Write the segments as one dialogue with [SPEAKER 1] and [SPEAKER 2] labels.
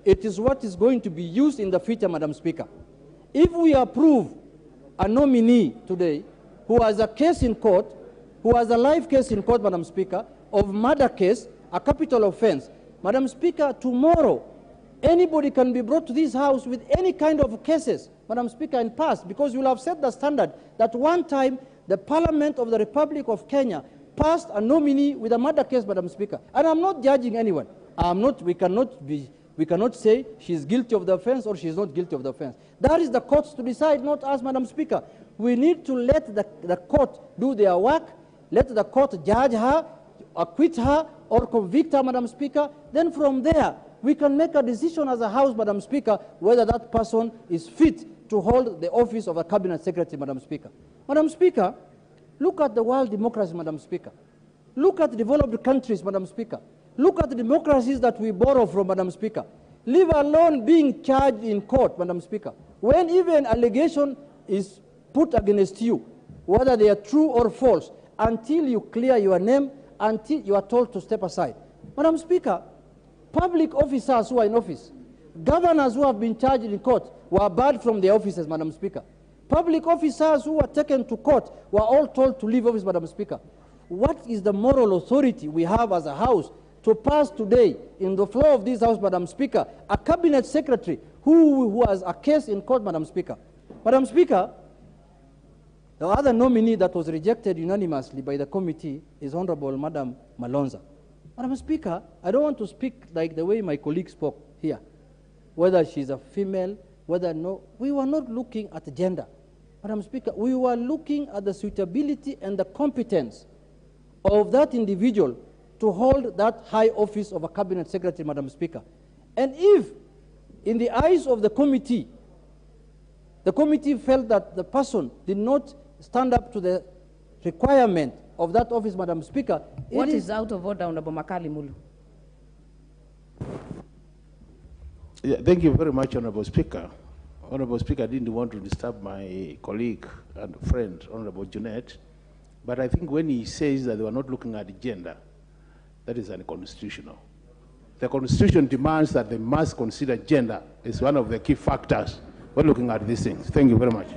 [SPEAKER 1] it is what is going to be used in the future, Madam Speaker. If we approve a nominee today who has a case in court, who has a live case in court, Madam Speaker, of murder case, a capital offense, Madam Speaker, tomorrow, anybody can be brought to this house with any kind of cases, Madam Speaker, and pass, because you will have set the standard that one time the Parliament of the Republic of Kenya passed a nominee with a murder case, Madam Speaker. And I'm not judging anyone. We cannot say she's guilty of the offense or she's not guilty of the offense. That is the courts to decide, not us, Madam Speaker. We need to let the court do their work, let the court judge her, acquit her, or convict her, Madam Speaker. Then from there, we can make a decision as a House, Madam Speaker, whether that person is fit to hold the office of a Cabinet Secretary, Madam Speaker. Madam Speaker, look at the world democracy, Madam Speaker. Look at developed countries, Madam Speaker. Look at the democracies that we borrow from, Madam Speaker. Leave alone being charged in court, Madam Speaker. When even allegation is put against you, whether they are true or false, until you clear your name, until you are told to step aside. Madam Speaker, public officers who are in office, governors who have been charged in court were barred from their offices, Madam Speaker. Public officers who were taken to court were all told to leave office, Madam Speaker. What is the moral authority we have as a House to pass today in the floor of this House, Madam Speaker, a Cabinet Secretary who has a case in court, Madam Speaker? Madam Speaker, the other nominee that was rejected unanimously by the committee is Honorable Madam Malonza. Madam Speaker, I don't want to speak like the way my colleague spoke here, whether she's a female, whether no. We were not looking at gender. Madam Speaker, we were looking at the suitability and the competence of that individual to hold that high office of a Cabinet Secretary, Madam Speaker. And if, in the eyes of the committee felt that the person did not stand up to the requirement of that office, Madam Speaker.
[SPEAKER 2] What is out of order, Honorable Makali Mulu?
[SPEAKER 3] Yeah, thank you very much, Honorable Speaker. Honorable Speaker, I didn't want to disturb my colleague and friend, Honorable Junet, but I think when he says that they were not looking at gender, that is unconstitutional. The Constitution demands that they must consider gender as one of the key factors when looking at these things. Thank you very much.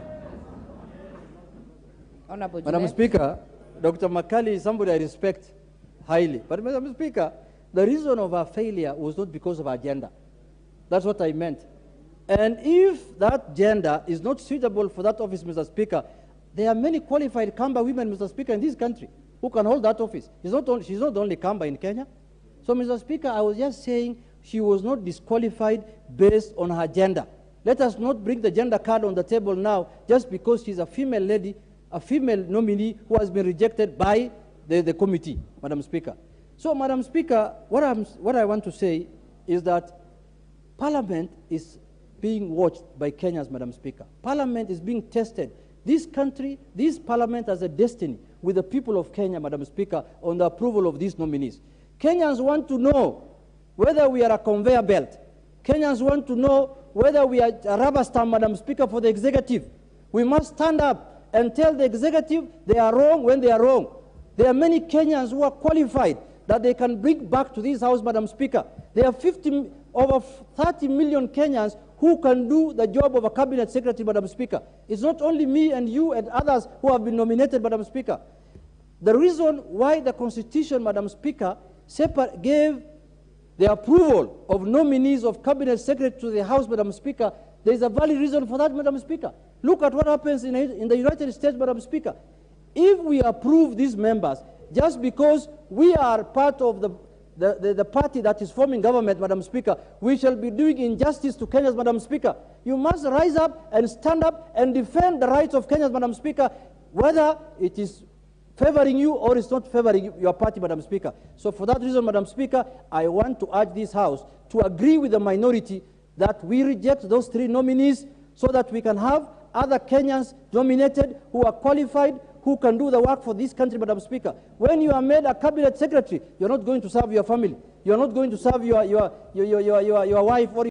[SPEAKER 2] Honorable
[SPEAKER 1] Madam Speaker, Dr. Makali is somebody I respect highly. But Madam Speaker, the reason of our failure was not because of our gender. That's what I meant. And if that gender is not suitable for that office, Mr. Speaker, there are many qualified Kamba women, Mr. Speaker, in this country who can hold that office. She's not the only Kamba in Kenya. So, Mr. Speaker, I was just saying she was not disqualified based on her gender. Let us not bring the gender card on the table now just because she's a female lady, a female nominee who has been rejected by the committee, Madam Speaker. So, Madam Speaker, what I want to say is that Parliament is being watched by Kenyans, Madam Speaker. Parliament is being tested. This country, this Parliament has a destiny with the people of Kenya, Madam Speaker, on the approval of these nominees. Kenyans want to know whether we are a conveyor belt. Kenyans want to know whether we are a rubber stamp, Madam Speaker, for the executive. We must stand up and tell the executive they are wrong when they are wrong. There are many Kenyans who are qualified that they can bring back to this House, Madam Speaker. There are over 30 million Kenyans who can do the job of a Cabinet Secretary, Madam Speaker. It's not only me and you and others who have been nominated, Madam Speaker. The reason why the Constitution, Madam Speaker, gave the approval of nominees of Cabinet Secretary to the House, Madam Speaker, there is a valid reason for that, Madam Speaker. Look at what happens in the United States, Madam Speaker. If we approve these members, just because we are part of the party that is forming government, Madam Speaker, we shall be doing injustice to Kenyans, Madam Speaker. You must rise up and stand up and defend the rights of Kenyans, Madam Speaker, whether it is favoring you or it's not favoring your party, Madam Speaker. So for that reason, Madam Speaker, I want to urge this House to agree with the minority that we reject those 3 nominees so that we can have other Kenyans nominated who are qualified, who can do the work for this country, Madam Speaker. When you are made a Cabinet Secretary, you're not going to serve your family. You're not going to serve your wife or